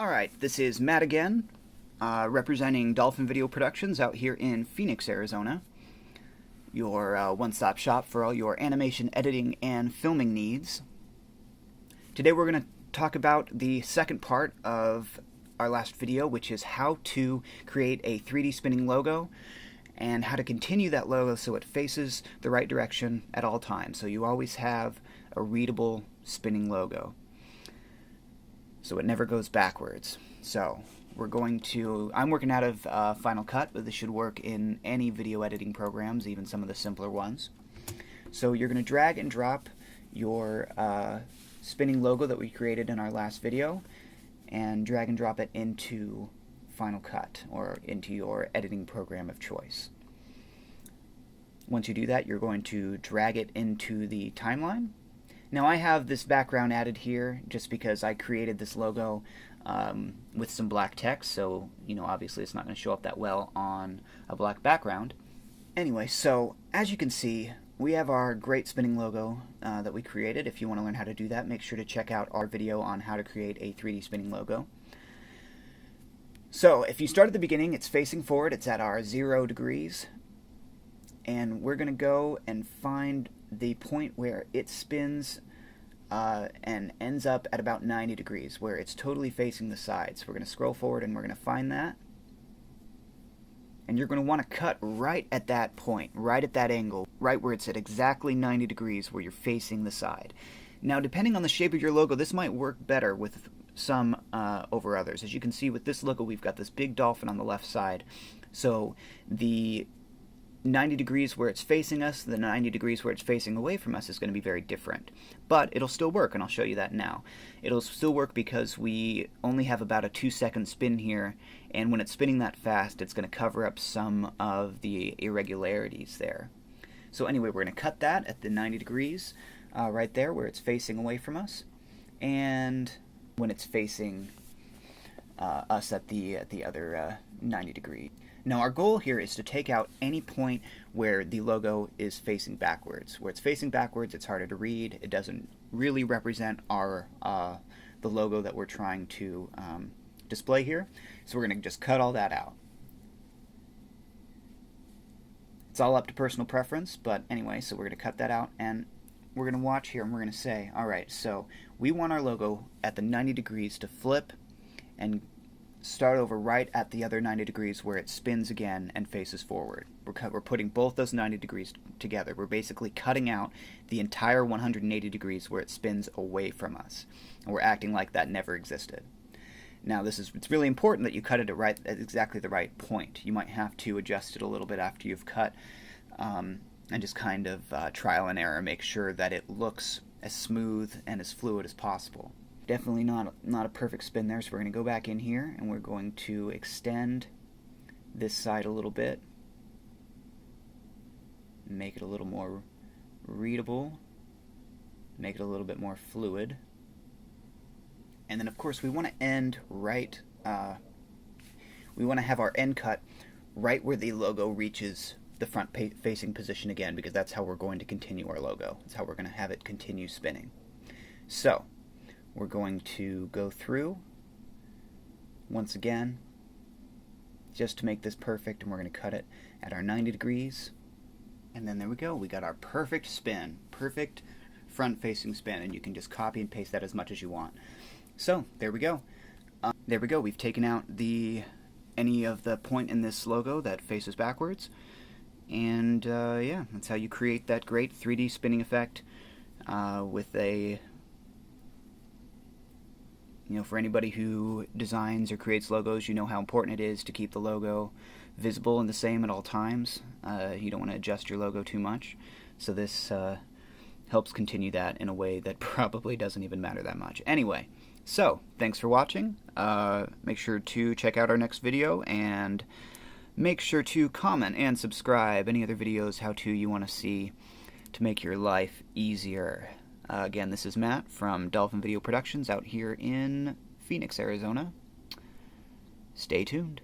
Alright, this is Matt again, representing Dolphin Video Productions out here in Phoenix, Arizona. Your one-stop shop for all your animation editing and filming needs. Today we're going to talk about the second part of our last video, which is how to create a 3D spinning logo and how to continue that logo so it faces the right direction at all times. So you always have a readable spinning logo, so it never goes backwards. So I'm working out of Final Cut, but this should work in any video editing programs, even some of the simpler ones. So you're going to drag and drop your spinning logo that we created in our last video and drag and drop it into Final Cut or into your editing program of choice. Once you do that, you're going to drag it into the timeline. Now I have this background added here just because I created this logo with some black text, so obviously it's not going to show up that well on a black background. Anyway, so as you can see, we have our great spinning logo that we created. If you want to learn how to do that, make sure to check out our video on how to create a 3D spinning logo. So if you start at the beginning, it's facing forward, it's at our 0 degrees, and we're going to go and find the point where it spins and ends up at about 90 degrees, where it's totally facing the side. So we're going to scroll forward and we're going to find that. And you're going to want to cut right at that point, right at that angle, right where it's at exactly 90 degrees where you're facing the side. Now, depending on the shape of your logo, this might work better with some over others. As you can see with this logo, we've got this big dolphin on the left side. So the 90 degrees where it's facing us, the 90 degrees where it's facing away from us is going to be very different. But it'll still work, and I'll show you that now. It'll still work because we only have about a 2-second spin here, and when it's spinning that fast, it's going to cover up some of the irregularities there. So anyway, we're going to cut that at the 90 degrees right there where it's facing away from us, and when it's facing us at the other 90 degrees. Now our goal here is to take out any point where the logo is facing backwards. Where it's facing backwards, it's harder to read. It doesn't really represent our the logo that we're trying to display here. So we're going to just cut all that out. It's all up to personal preference, but anyway, so we're going to cut that out, and we're going to watch here, and we're going to say, alright, so we want our logo at the 90 degrees to flip and start over right at the other 90 degrees where it spins again and faces forward. We're putting both those 90 degrees together. We're basically cutting out the entire 180 degrees where it spins away from us. And we're acting like that never existed. Now it's really important that you cut it at exactly the right point. You might have to adjust it a little bit after you've cut and just kind of trial and error, make sure that it looks as smooth and as fluid as possible. Definitely not a perfect spin there, so we're going to go back in here and we're going to extend this side a little bit, make it a little more readable, make it a little bit more fluid, and then of course we want to end right, we want to have our end cut right where the logo reaches the front facing position again, because that's how we're going to continue our logo. That's how we're going to have it continue spinning. So we're going to go through once again just to make this perfect, and we're going to cut it at our 90 degrees, and then there we go. We got our perfect spin, perfect front facing spin, and you can just copy and paste that as much as you want. So there we go. There we go. We've taken out any of the point in this logo that faces backwards, and yeah, that's how you create that great 3D spinning effect with a for anybody who designs or creates logos, you know how important it is to keep the logo visible and the same at all times. You don't want to adjust your logo too much. So this helps continue that in a way that probably doesn't even matter that much. Anyway, so thanks for watching. Make sure to check out our next video, and make sure to comment and subscribe any other videos, how-to you want to see to make your life easier. Again, this is Matt from Dolphin Video Productions out here in Phoenix, Arizona. Stay tuned.